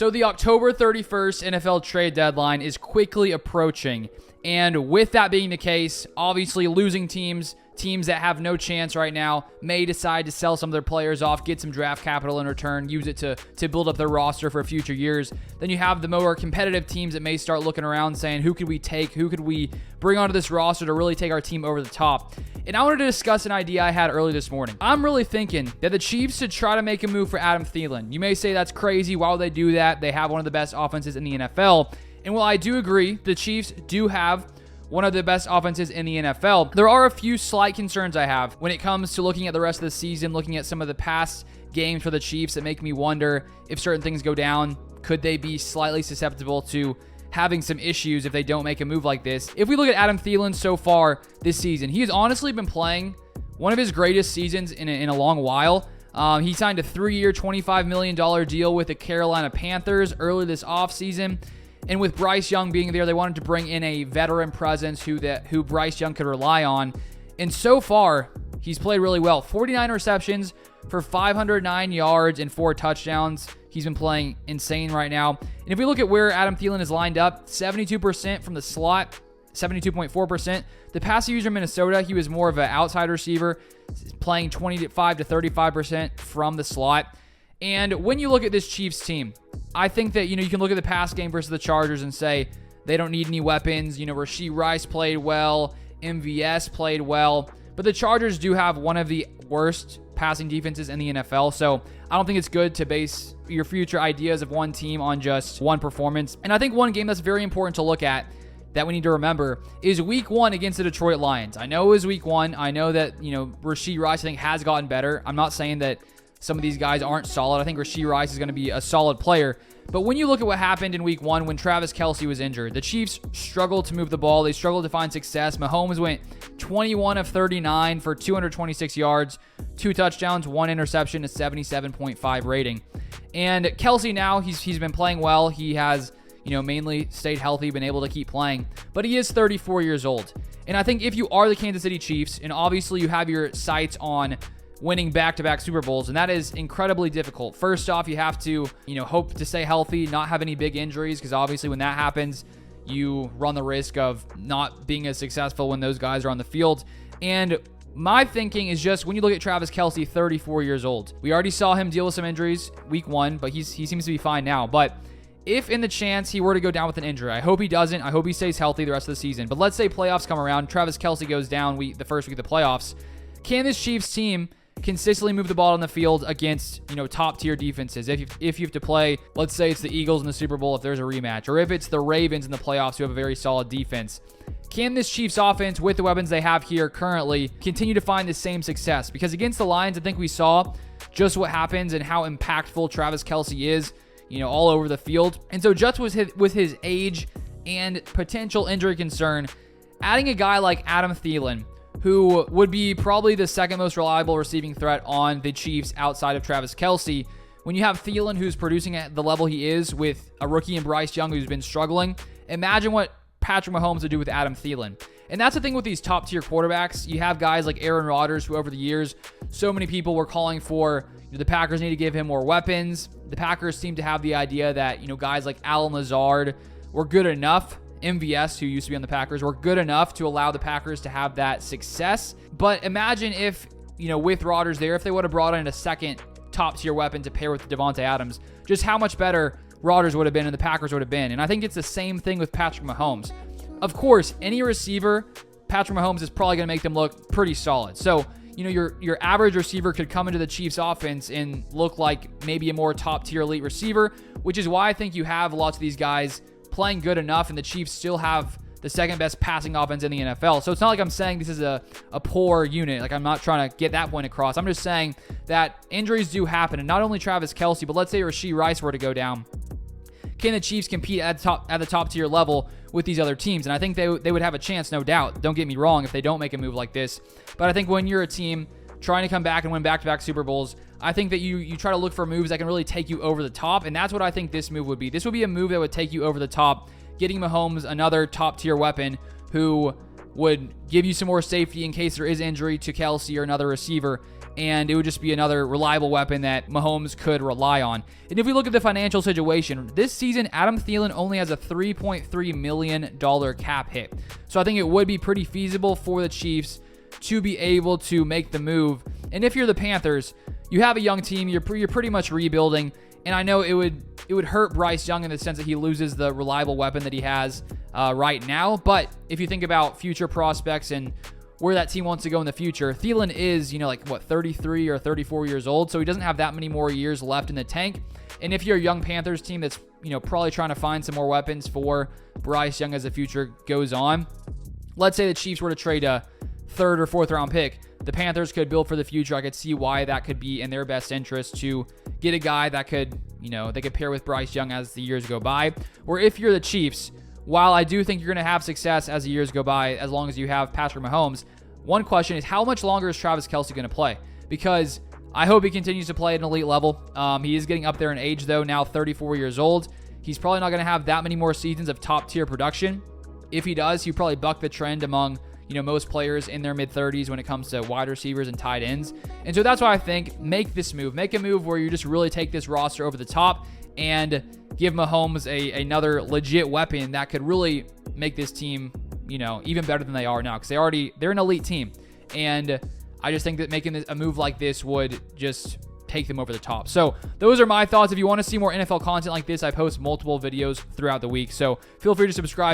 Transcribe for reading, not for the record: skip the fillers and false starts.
So the October 31st NFL trade deadline is quickly approaching. And with that being the case, obviously losing teams that have no chance right now may decide to sell some of their players off, get some draft capital in return, use it to build up their roster for future years. Then you have the more competitive teams that may start looking around saying, who could we take? Who could we bring onto this roster to really take our team over the top? And I wanted to discuss an idea I had early this morning. I'm really thinking that the Chiefs should try to make a move for Adam Thielen. You may say that's crazy. Why would they do that? They have one of the best offenses in the NFL. And while I do agree, the Chiefs do have one of the best offenses in the NFL, there are a few slight concerns I have when it comes to looking at the rest of the season, looking at some of the past games for the Chiefs that make me wonder if certain things go down, could they be slightly susceptible to having some issues if they don't make a move like this. If we look at Adam Thielen so far this season, he has honestly been playing one of his greatest seasons in a long while. He signed a 3-year, $25 million deal with the Carolina Panthers early this offseason. And with Bryce Young being there, they wanted to bring in a veteran presence who Bryce Young could rely on. And so far, he's played really well. 49 receptions for 509 yards and 4 touchdowns. He's been playing insane right now. And if we look at where Adam Thielen is lined up, 72% from the slot, 72.4%. The pass user in Minnesota, he was more of an outside receiver, playing 25 to 35% from the slot. And when you look at this Chiefs team, I think that, you can look at the pass game versus the Chargers and say they don't need any weapons. Rashee Rice played well. MVS played well. But the Chargers do have one of the worst passing defenses in the NFL. So I don't think it's good to base your future ideas of one team on just one performance. And I think one game that's very important to look at that we need to remember is week 1 against the Detroit Lions. I know it was week 1. I know that, Rashee Rice, I think, has gotten better. I'm not saying that some of these guys aren't solid. I think Rashee Rice is going to be a solid player. But when you look at what happened in week 1 when Travis Kelce was injured, the Chiefs struggled to move the ball. They struggled to find success. Mahomes went 21 of 39 for 226 yards, 2 touchdowns, 1 interception, a 77.5 rating. And Kelce now, he's been playing well. He has, mainly stayed healthy, been able to keep playing. But he is 34 years old. And I think if you are the Kansas City Chiefs, and obviously you have your sights on winning back-to-back Super Bowls, and that is incredibly difficult. First off, you have to, hope to stay healthy, not have any big injuries, because obviously when that happens, you run the risk of not being as successful when those guys are on the field. And my thinking is just when you look at Travis Kelce, 34 years old. We already saw him deal with some injuries week 1, but he seems to be fine now. But if in the chance he were to go down with an injury, I hope he doesn't. I hope he stays healthy the rest of the season. But let's say playoffs come around, Travis Kelce goes down the first week of the playoffs. Can this Chiefs team consistently move the ball on the field against, top tier defenses? If you have to play, let's say it's the Eagles in the Super Bowl if there's a rematch, or if it's the Ravens in the playoffs who have a very solid defense. Can this Chiefs offense, with the weapons they have here currently, continue to find the same success? Because against the Lions, I think we saw just what happens and how impactful Travis Kelce is, all over the field. And so just with his age and potential injury concern, adding a guy like Adam Thielen, who would be probably the second most reliable receiving threat on the Chiefs outside of Travis Kelce. When you have Thielen, who's producing at the level he is with a rookie in Bryce Young who's been struggling, imagine what Patrick Mahomes would do with Adam Thielen. And that's the thing with these top-tier quarterbacks. You have guys like Aaron Rodgers, who over the years, so many people were calling for the Packers need to give him more weapons. The Packers seem to have the idea that, guys like Allen Lazard were good enough. MVS, who used to be on the Packers, were good enough to allow the Packers to have that success. But imagine if, with Rodgers there, if they would have brought in a second top-tier weapon to pair with Devontae Adams, just how much better Rodgers would have been and the Packers would have been. And I think it's the same thing with Patrick Mahomes. Of course, any receiver, Patrick Mahomes is probably going to make them look pretty solid. So, your average receiver could come into the Chiefs offense and look like maybe a more top-tier elite receiver, which is why I think you have lots of these guys playing good enough, and the Chiefs still have the second best passing offense in the NFL. So it's not like I'm saying this is a poor unit. Like, I'm not trying to get that point across. I'm just saying that injuries do happen, and not only Travis Kelce, but let's say Rashee Rice were to go down. Can the Chiefs compete at the top tier level with these other teams? And I think they would have a chance, no doubt. Don't get me wrong if they don't make a move like this. But I think when you're a team trying to come back and win back-to-back Super Bowls, I think that you try to look for moves that can really take you over the top, and that's what I think this move would be. This would be a move that would take you over the top, getting Mahomes another top-tier weapon who would give you some more safety in case there is injury to Kelce or another receiver. and it would just be another reliable weapon that Mahomes could rely on. And if we look at the financial situation, this season, Adam Thielen only has a $3.3 million cap hit. So I think it would be pretty feasible for the Chiefs to be able to make the move. And if you're the Panthers, you have a young team, you're pretty much rebuilding, and I know it would hurt Bryce Young in the sense that he loses the reliable weapon that he has right now. But if you think about future prospects and where that team wants to go in the future, Thielen is, 33 or 34 years old, so he doesn't have that many more years left in the tank. And if you're a young Panthers team that's, probably trying to find some more weapons for Bryce Young as the future goes on, let's say the Chiefs were to trade a third or fourth round pick, the Panthers could build for the future. I could see why that could be in their best interest to get a guy that could, they could pair with Bryce Young as the years go by. Or if you're the Chiefs, while I do think you're going to have success as the years go by, as long as you have Patrick Mahomes, one question is, how much longer is Travis Kelce going to play? Because I hope he continues to play at an elite level. He is getting up there in age, though, now 34 years old. He's probably not going to have that many more seasons of top-tier production. If he does, he'll probably buck the trend among most players in their mid-30s when it comes to wide receivers and tight ends. And so that's why I think make this move. Make a move where you just really take this roster over the top and give Mahomes another legit weapon that could really make this team, even better than they are now, because they're an elite team. And I just think that making a move like this would just take them over the top. So those are my thoughts. If you want to see more NFL content like this, I post multiple videos throughout the week. So feel free to subscribe.